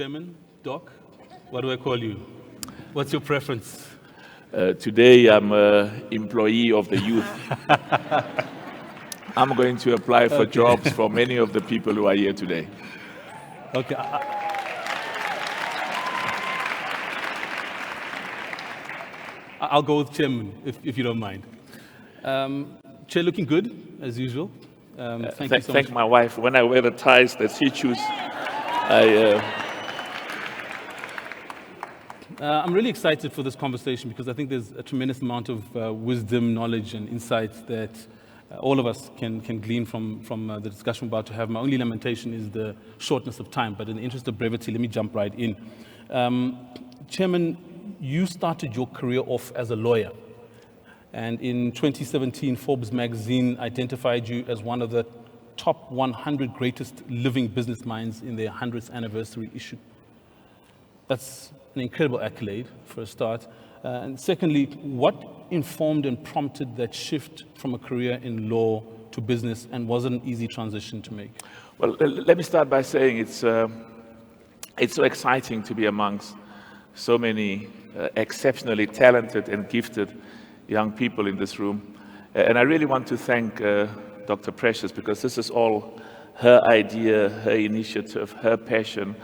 Chairman, Doc, what do I call you? What's your preference? Today I'm an employee of the youth. I'm going to apply for jobs for many of the people who are here today. Okay. I'll go with Chairman, if you don't mind. Chair, looking good, as usual. Thank you so much. Thank my wife. When I wear the ties that she chooses, I'm really excited for this conversation because I think there's a tremendous amount of wisdom, knowledge, and insights that all of us can glean from the discussion we're about to have. My only lamentation is the shortness of time, but in the interest of brevity, let me jump right in. Chairman, you started your career off as a lawyer, and in 2017, Forbes magazine identified you as one of the top 100 greatest living business minds in their 100th anniversary issue. That's an incredible accolade for a start. And secondly, what informed and prompted that shift from a career in law to business, and was it an easy transition to make? Well, let me start by saying it's so exciting to be amongst so many exceptionally talented and gifted young people in this room. And I really want to thank Dr. Precious, because this is all her idea, her initiative, her passion,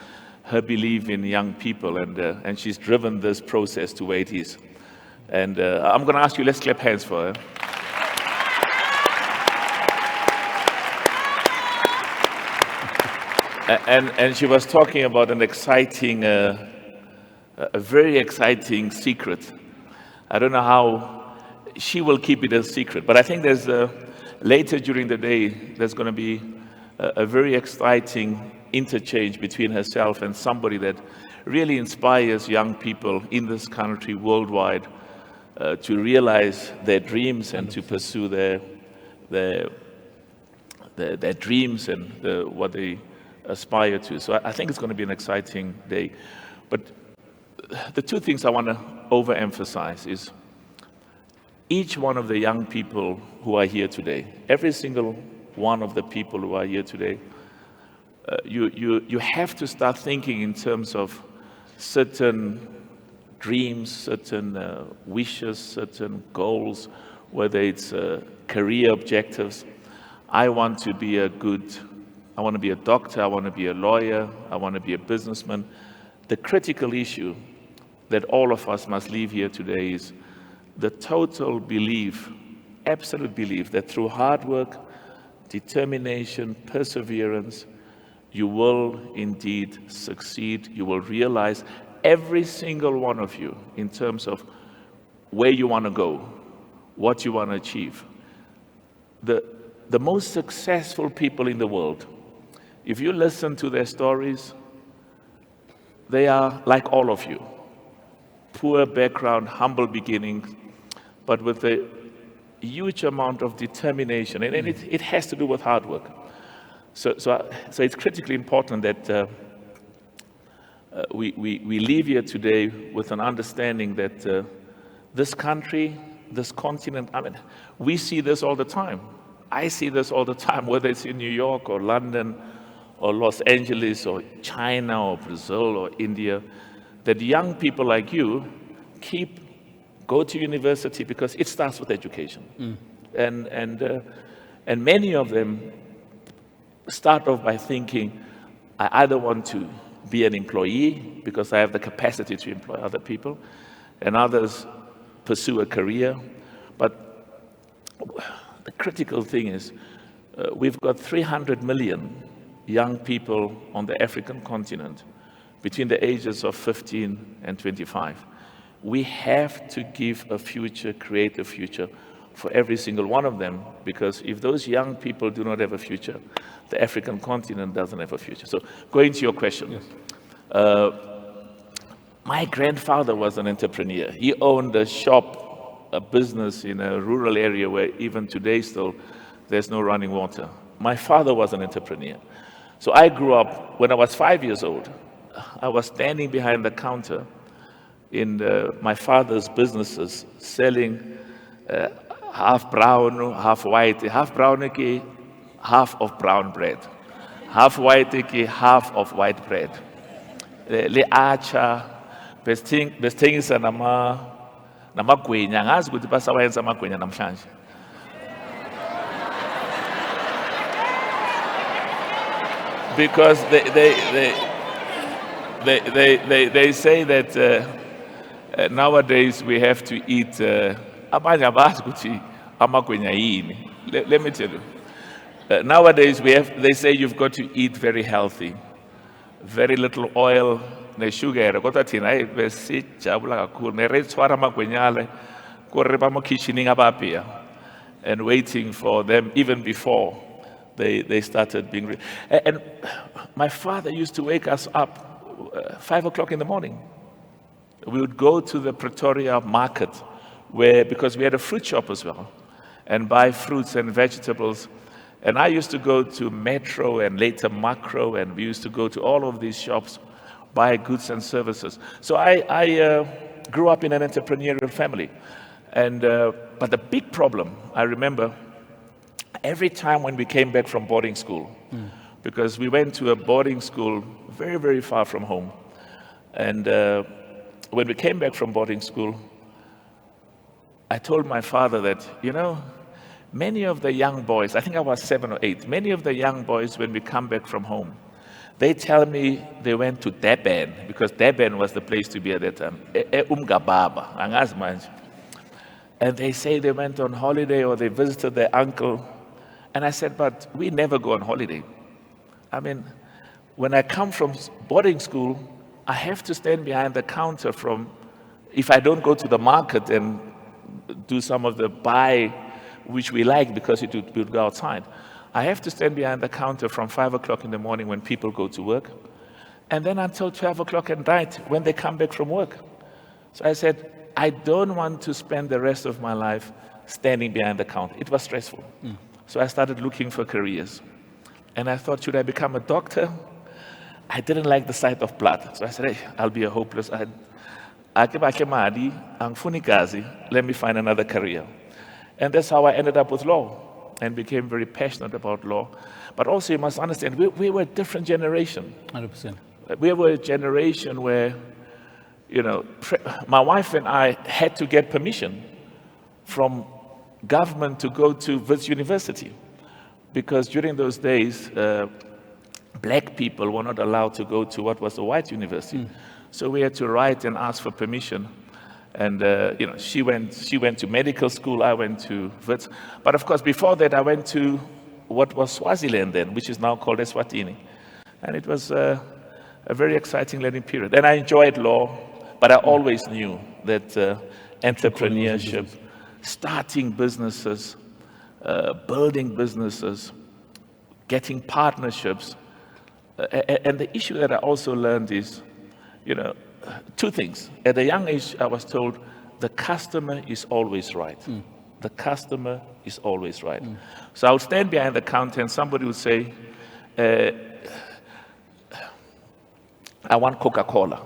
her belief in young people, and she's driven this process to where it is. And I'm going to ask you, let's clap hands for her. And she was talking about an exciting, a very exciting secret. I don't know how she will keep it a secret, but I think there's later during the day, there's going to be a very exciting interchange between herself and somebody that really inspires young people in this country, worldwide, to realize their dreams and to pursue their dreams and what they aspire to. So I think it's going to be an exciting day. But the two things I want to overemphasize is each one of the young people who are here today, every single one of the people who are here today, you have to start thinking in terms of certain dreams, certain wishes, certain goals, whether it's career objectives. I want to be a doctor, I want to be a lawyer, I want to be a businessman. The critical issue that all of us must leave here today is the total belief, absolute belief, that through hard work, determination, perseverance, you will indeed succeed. You will realize, every single one of you, in terms of where you want to go, what you want to achieve. The most successful people in the world, if you listen to their stories, they are like all of you. Poor background, humble beginnings, but with a huge amount of determination, and it has to do with hard work. So it's critically important that we leave here today with an understanding that this country, this continent, I mean, we see this all the time. I see this all the time, whether it's in New York or London or Los Angeles or China or Brazil or India, that young people like you go to university, because it starts with education. And many of them start off by thinking, I either want to be an employee because I have the capacity to employ other people, and others pursue a career. But the critical thing is, we've got 300 million young people on the African continent between the ages of 15 and 25. We have to give a future, create a future for every single one of them, because if those young people do not have a future, the African continent doesn't have a future. So going to your question, yes. My grandfather was an entrepreneur. He owned a shop, a business in a rural area where even today still there's no running water. My father was an entrepreneur. So I grew up, when I was 5 years old, I was standing behind the counter in my father's businesses, selling half brown, half white, half brown, half of brown bread, half white, half of white bread. le archer, besithengisa namagwinya, angazi ukuthi basawayenza amagwinya namhlanje. Because they say that nowadays we have to eat abanye abazi ukuthi amagwinya yini. Let me tell you. Nowadays they say you've got to eat very healthy, very little oil, sugar. Kodwa thina besijabula kakhulu neretswara amagwinyale kore ba mo kitchening abapia and waiting for them even before they started being and my father used to wake us up 5 o'clock in the morning. We would go to the Pretoria market because we had a fruit shop as well, and buy fruits and vegetables. And I used to go to Metro and later Macro, and we used to go to all of these shops, buy goods and services. So I grew up in an entrepreneurial family. And but the big problem, I remember, every time when we came back from boarding school, because we went to a boarding school very, very far from home. And when we came back from boarding school, I told my father that, many of the young boys, I think I was 7 or 8, many of the young boys, when we come back from home, they tell me they went to Durban, because Durban was the place to be at that time. Umgababa, angazi manje. And they say they went on holiday or they visited their uncle. And I said, but we never go on holiday. I mean, when I come from boarding school, I have to stand behind the counter if I don't go to the market and do some of the buy, which we like because it would go outside. I have to stand behind the counter from 5 o'clock in the morning when people go to work, and then until 12 o'clock at night when they come back from work. So I said, I don't want to spend the rest of my life standing behind the counter. It was stressful. So I started looking for careers. And I thought, should I become a doctor? I didn't like the sight of blood. So I said, hey, I'll be a hopeless. Let me find another career. And that's how I ended up with law and became very passionate about law. But also you must understand, we were a different generation. 100%. We were a generation where, my wife and I had to get permission from government to go to Wits University. Because during those days, black people were not allowed to go to what was a white university. So we had to write and ask for permission. And she went to medical school, I went to Wits. But of course, before that, I went to what was Swaziland then, which is now called Eswatini. And it was a very exciting learning period. And I enjoyed law, but I always knew that entrepreneurship, starting businesses, building businesses, getting partnerships. And the issue that I also learned is, two things. At a young age, I was told the customer is always right. The customer is always right. So I would stand behind the counter and somebody would say, I want Coca-Cola.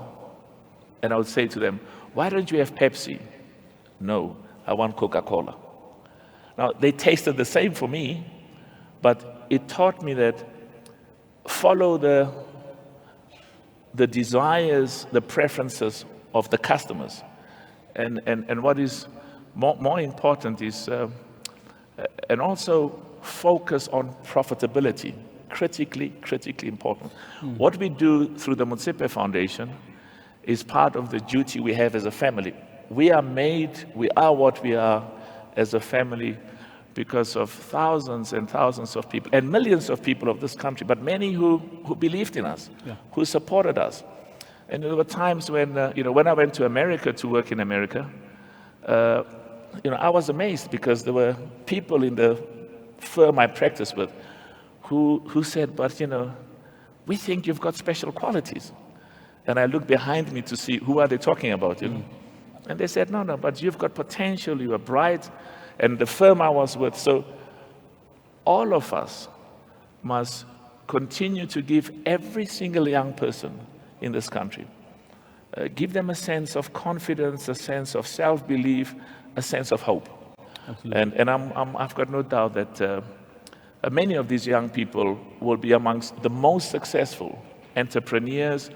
And I would say to them, why don't you have Pepsi? No, I want Coca-Cola. Now, they tasted the same for me, but it taught me that follow the desires, the preferences of the customers. And what is more important is, and also focus on profitability, critically important. What we do through the Motsepe Foundation is part of the duty we have as a family. We are what we are as a family because of thousands and thousands of people and millions of people of this country, but many who believed in us, who supported us. And there were times when, when I went to America to work in America, I was amazed because there were people in the firm I practiced with who said, but, we think you've got special qualities. And I looked behind me to see who are they talking about, And they said, no, but you've got potential, you are bright. And the firm I was with, so all of us must continue to give every single young person in this country, give them a sense of confidence, a sense of self-belief, a sense of hope. Absolutely. And I've got no doubt that many of these young people will be amongst the most successful entrepreneurs,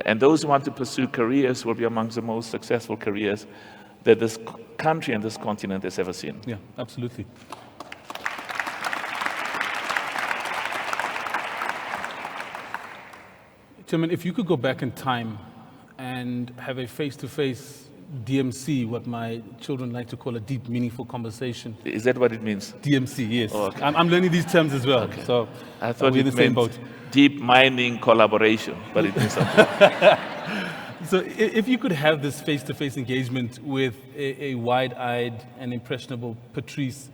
And those who want to pursue careers will be amongst the most successful careers that this country and this continent has ever seen. Yeah, absolutely. Chairman, if you could go back in time and have a face-to-face DMC, what my children like to call a deep, meaningful conversation. Is that what it means? DMC, yes. Oh, okay. I'm learning these terms as well, Okay. so I thought we're in it the same meant boat. deep mining collaboration, but it means something. So if you could have this face-to-face engagement with a wide-eyed and impressionable Patrice,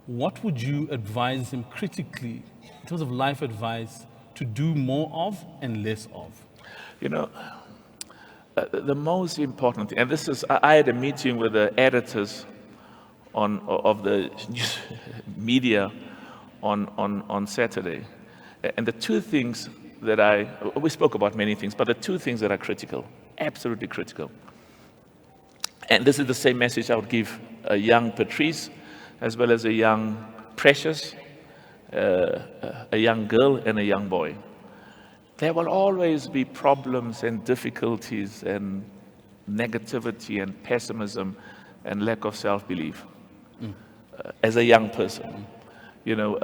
what would you advise him critically, in terms of life advice, to do more of and less of? You know, the most important thing, and this is, I had a meeting with the editors of the news media on Saturday, and the two things that we spoke about many things, but the two things that are critical, absolutely critical, and this is the same message I would give a young Patrice as well as a young Precious, a young girl and a young boy. There will always be problems and difficulties and negativity and pessimism and lack of self-belief as a young person. You know,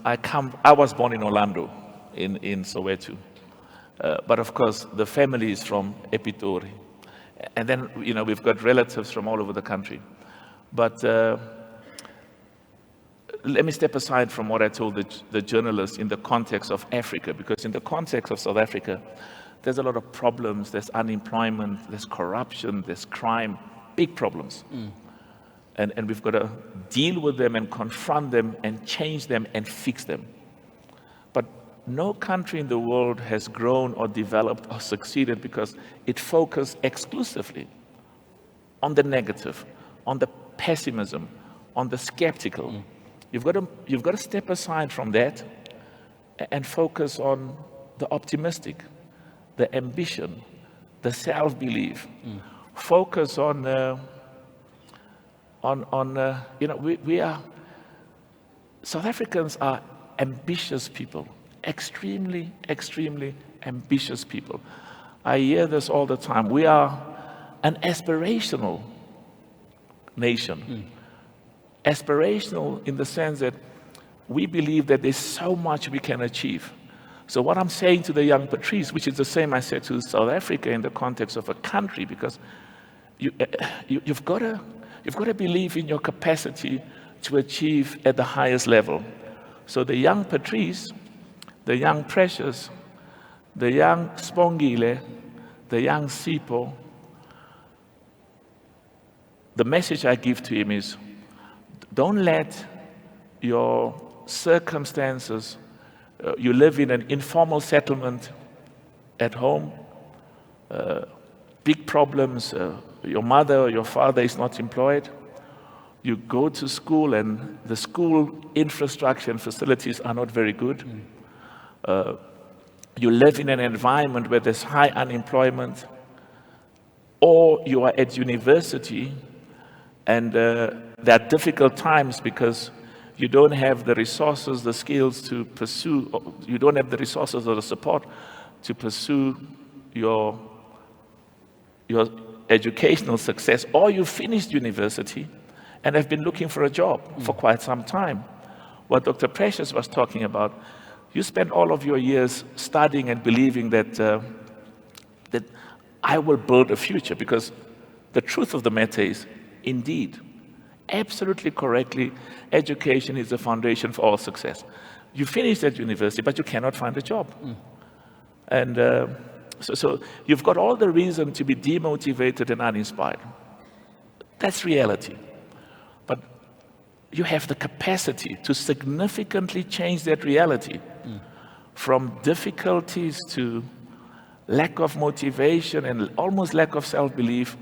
I was born in Orlando, in Soweto, but of course the family is from Epitori, and then we've got relatives from all over the country. But let me step aside from what I told the journalist in the context of Africa, because in the context of South Africa, there's a lot of problems. There's unemployment, there's corruption, there's crime, big problems. And we've got to deal with them and confront them and change them and fix them. But no country in the world has grown or developed or succeeded because it focused exclusively on the negative, on the pessimism, on the skeptical. You've got to step aside from that and focus on the optimistic, the ambition, the self-belief. Focus on we are, South Africans are ambitious people, extremely, extremely ambitious people. I hear this all the time. We are an aspirational nation. Aspirational in the sense that we believe that there's so much we can achieve. So what I'm saying to the young Patrice, which is the same I said to South Africa in the context of a country, because you've got to believe in your capacity to achieve at the highest level. So the young Patrice, the young Precious, the young Spongile, the young Sipho, the message I give to him is, don't let your circumstances, you live in an informal settlement at home, big problems, your mother or your father is not employed, you go to school and the school infrastructure and facilities are not very good. You live in an environment where there's high unemployment, or you are at university and there are difficult times because you don't have the resources, the skills to pursue, you don't have the resources or the support to pursue your educational success, or you finished university and have been looking for a job for quite some time. What Dr. Precious was talking about, you spent all of your years studying and believing that that I will build a future, because the truth of the matter is, indeed, absolutely correctly, education is the foundation for all success. You finish at university, but you cannot find a job. And so you've got all the reason to be demotivated and uninspired. That's reality. But you have the capacity to significantly change that reality from difficulties to lack of motivation and almost lack of self-belief,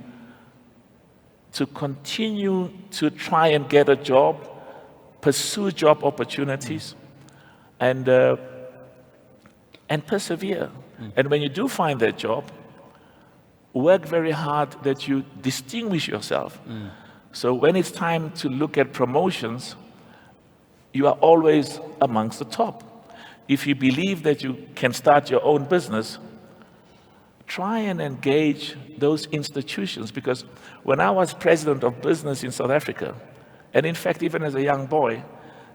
to continue to try and get a job, pursue job opportunities, and persevere. And when you do find that job, work very hard that you distinguish yourself. So when it's time to look at promotions, you are always amongst the top. if you believe that you can start your own business, try and engage those institutions. Because when I was president of business in South Africa, and in fact, even as a young boy,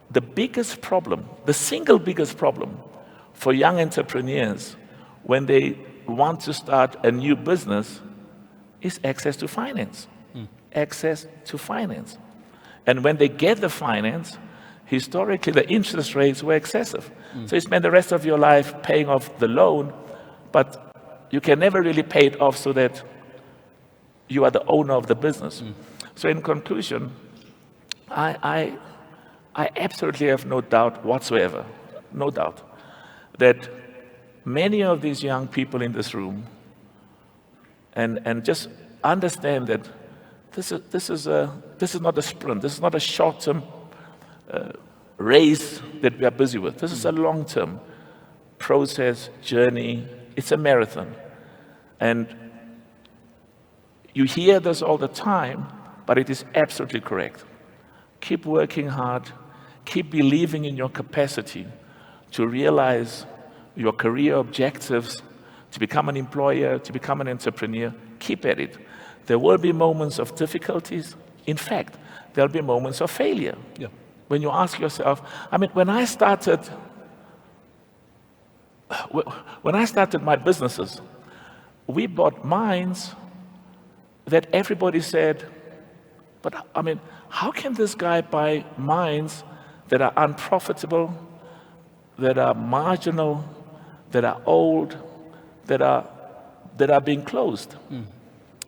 the biggest problem, the single biggest problem for young entrepreneurs when they want to start a new business is access to finance. Access to finance. And when they get the finance, historically the interest rates were excessive. So you spend the rest of your life paying off the loan, but you can never really pay it off so that you are the owner of the business. So in conclusion, I absolutely have no doubt whatsoever, no doubt, that many of these young people in this room, and just understand that this is not a sprint, this is not a short-term race that we are busy with. This is a long-term process, journey. It's a marathon. And you hear this all the time, but it is absolutely correct. Keep working hard, keep believing in your capacity to realize your career objectives, to become an employer, to become an entrepreneur. Keep at it. There will be moments of difficulties. In fact, there'll be moments of failure. Yeah. When you ask yourself, I mean, when I started my businesses, we bought mines that everybody said, but I mean, how can this guy buy mines that are unprofitable, that are marginal, that are old, that are being closed?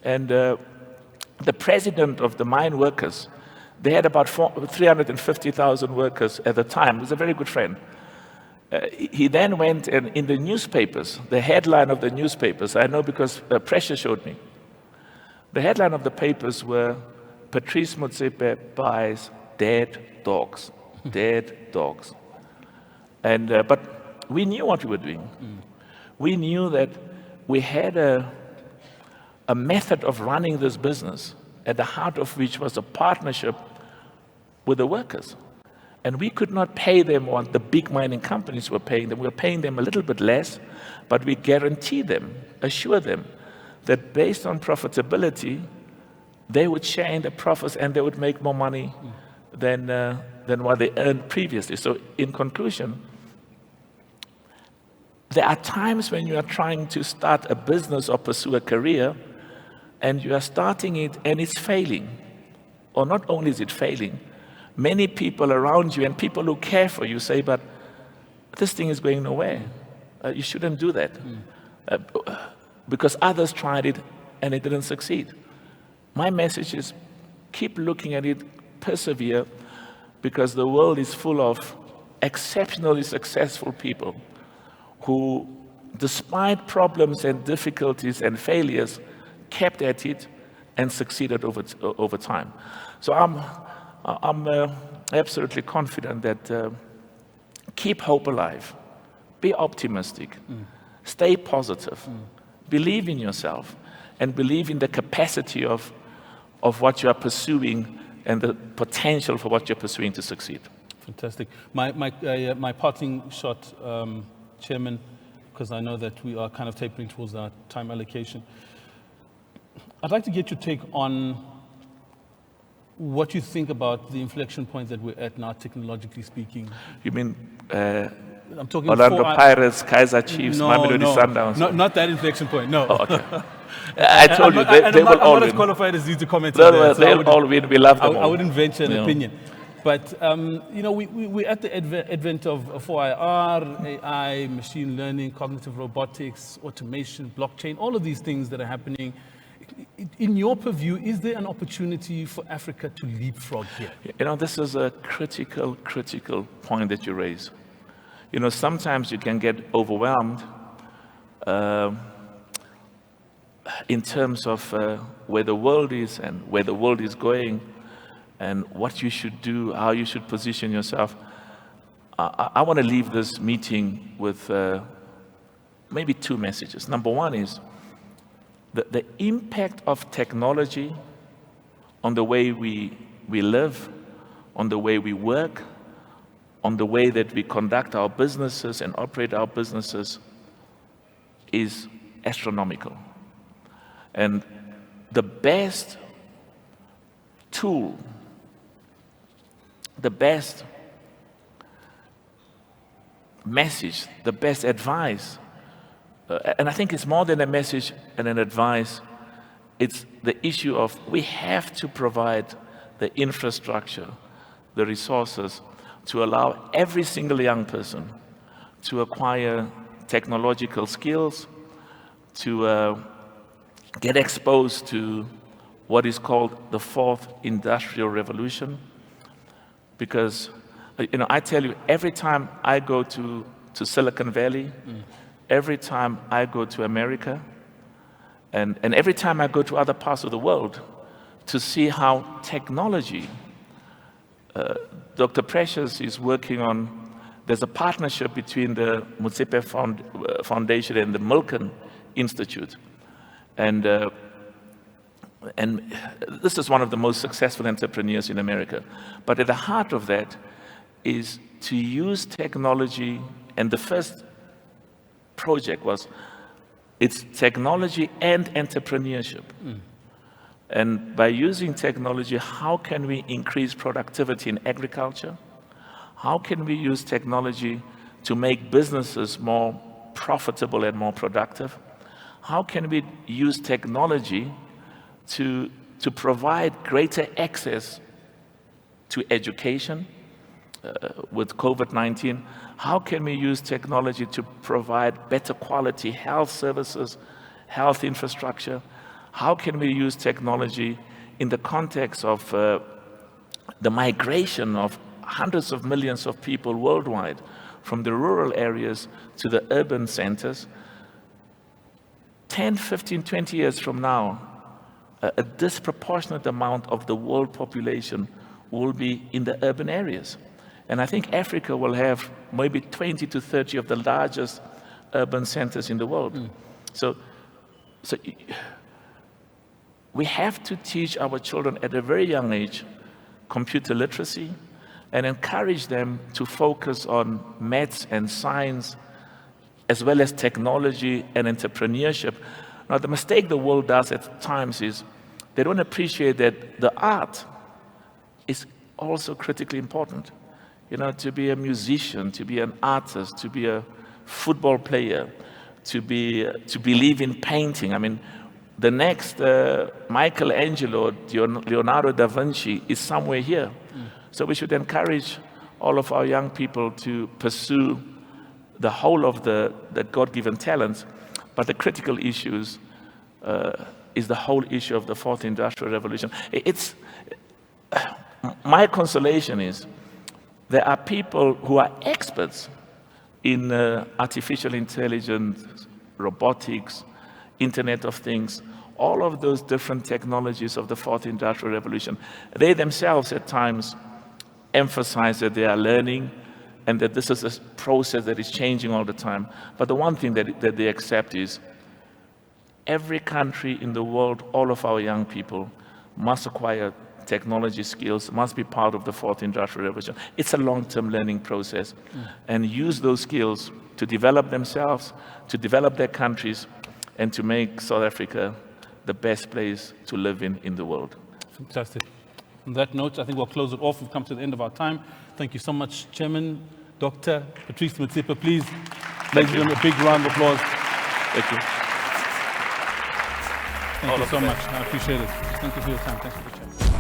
And the president of the mine workers, they had about 350,000 workers at the time. He was a very good friend. He then went and in the newspapers, the headline of the newspapers, I know because Pressure showed me, the headline of the papers were, Patrice Motsepe buys dead dogs. Dead dogs. And, but we knew what we were doing. We knew that we had a method of running this business at the heart of which was a partnership with the workers. And we could not pay them what the big mining companies were paying them. We were paying them a little bit less, but we guaranteed them, assured them that based on profitability, they would share in the profits and they would make more money than what they earned previously. So in conclusion, there are times when you are trying to start a business or pursue a career and you are starting it and it's failing. Or not only is it failing, many people around you and people who care for you say, but this thing is going nowhere. You shouldn't do that. Because others tried it and it didn't succeed. My message is keep looking at it, persevere, because the world is full of exceptionally successful people who, despite problems and difficulties and failures, kept at it and succeeded over time. So I'm absolutely confident that keep hope alive, be optimistic, stay positive, believe in yourself, and believe in the capacity of what you are pursuing and the potential for what you're pursuing to succeed. Fantastic. My parting shot, Chairman, because I know that we are kind of tapering towards our time allocation. I'd like to get your take on what you think about the inflection point that we're at now, technologically speaking. You mean I'm talking Orlando Pirates, Kaizer Chiefs, Mamelodi Sundowns? Not that inflection point, no. Oh, okay. I told you, they will all win. I'm not as qualified as you to comment on that. They'll all win. We love them all. I wouldn't venture an opinion. But, you know, we're at the advent of 4IR, AI, machine learning, cognitive robotics, automation, blockchain, all of these things that are happening. In your purview, is there an opportunity for Africa to leapfrog here? You know, this is a critical point that you raise. You know, sometimes you can get overwhelmed in terms of where the world is and where the world is going and what you should do, how you should position yourself. I want to leave this meeting with maybe two messages. Number one is the impact of technology on the way we live, on the way we work, on the way that we conduct our businesses and operate our businesses is astronomical. And the best tool, the best message, the best advice, and I think it's more than a message and an advice, it's the issue of we have to provide the infrastructure, the resources to allow every single young person to acquire technological skills, to get exposed to what is called the fourth industrial revolution. Because, I tell you, every time I go to Silicon Valley, every time I go to America, and every time I go to other parts of the world to see how technology, Dr. Precious is working on, there's a partnership between the Motsepe Foundation and the Milken Institute. And this is one of the most successful entrepreneurs in America. But at the heart of that is to use technology, and the first project was, it's technology and entrepreneurship. And by using technology, how can we increase productivity in agriculture? How can we use technology to make businesses more profitable and more productive? How can we use technology to provide greater access to education with COVID-19? How can we use technology to provide better quality health services, health infrastructure? How can we use technology in the context of the migration of hundreds of millions of people worldwide from the rural areas to the urban centers? 10, 15, 20 years from now, a disproportionate amount of the world population will be in the urban areas. And I think Africa will have maybe 20 to 30 of the largest urban centers in the world. So we have to teach our children at a very young age computer literacy and encourage them to focus on maths and science as well as technology and entrepreneurship. Now, the mistake the world does at times is they don't appreciate that the art is also critically important. To be a musician, to be an artist, to be a football player, to believe in painting. I mean, the next Michelangelo, Leonardo da Vinci is somewhere here. So we should encourage all of our young people to pursue the whole of the God-given talents, but the critical issues is the whole issue of the fourth industrial revolution. My consolation is there are people who are experts in artificial intelligence, robotics, Internet of Things, all of those different technologies of the fourth industrial revolution. They themselves at times emphasize that they are learning and that this is a process that is changing all the time. But the one thing that they accept is every country in the world, all of our young people must acquire technology skills, must be part of the fourth industrial revolution. It's a long-term learning process, and use those skills to develop themselves, to develop their countries, and to make South Africa the best place to live in the world. Fantastic. On that note, I think we'll close it off. We've come to the end of our time. Thank you so much, Chairman, Dr. Patrice Motsepe. Please, ladies and gentlemen, a big round of applause. Thank you. Thank you so much. I appreciate it. Thank you for your time. Thanks for the chat.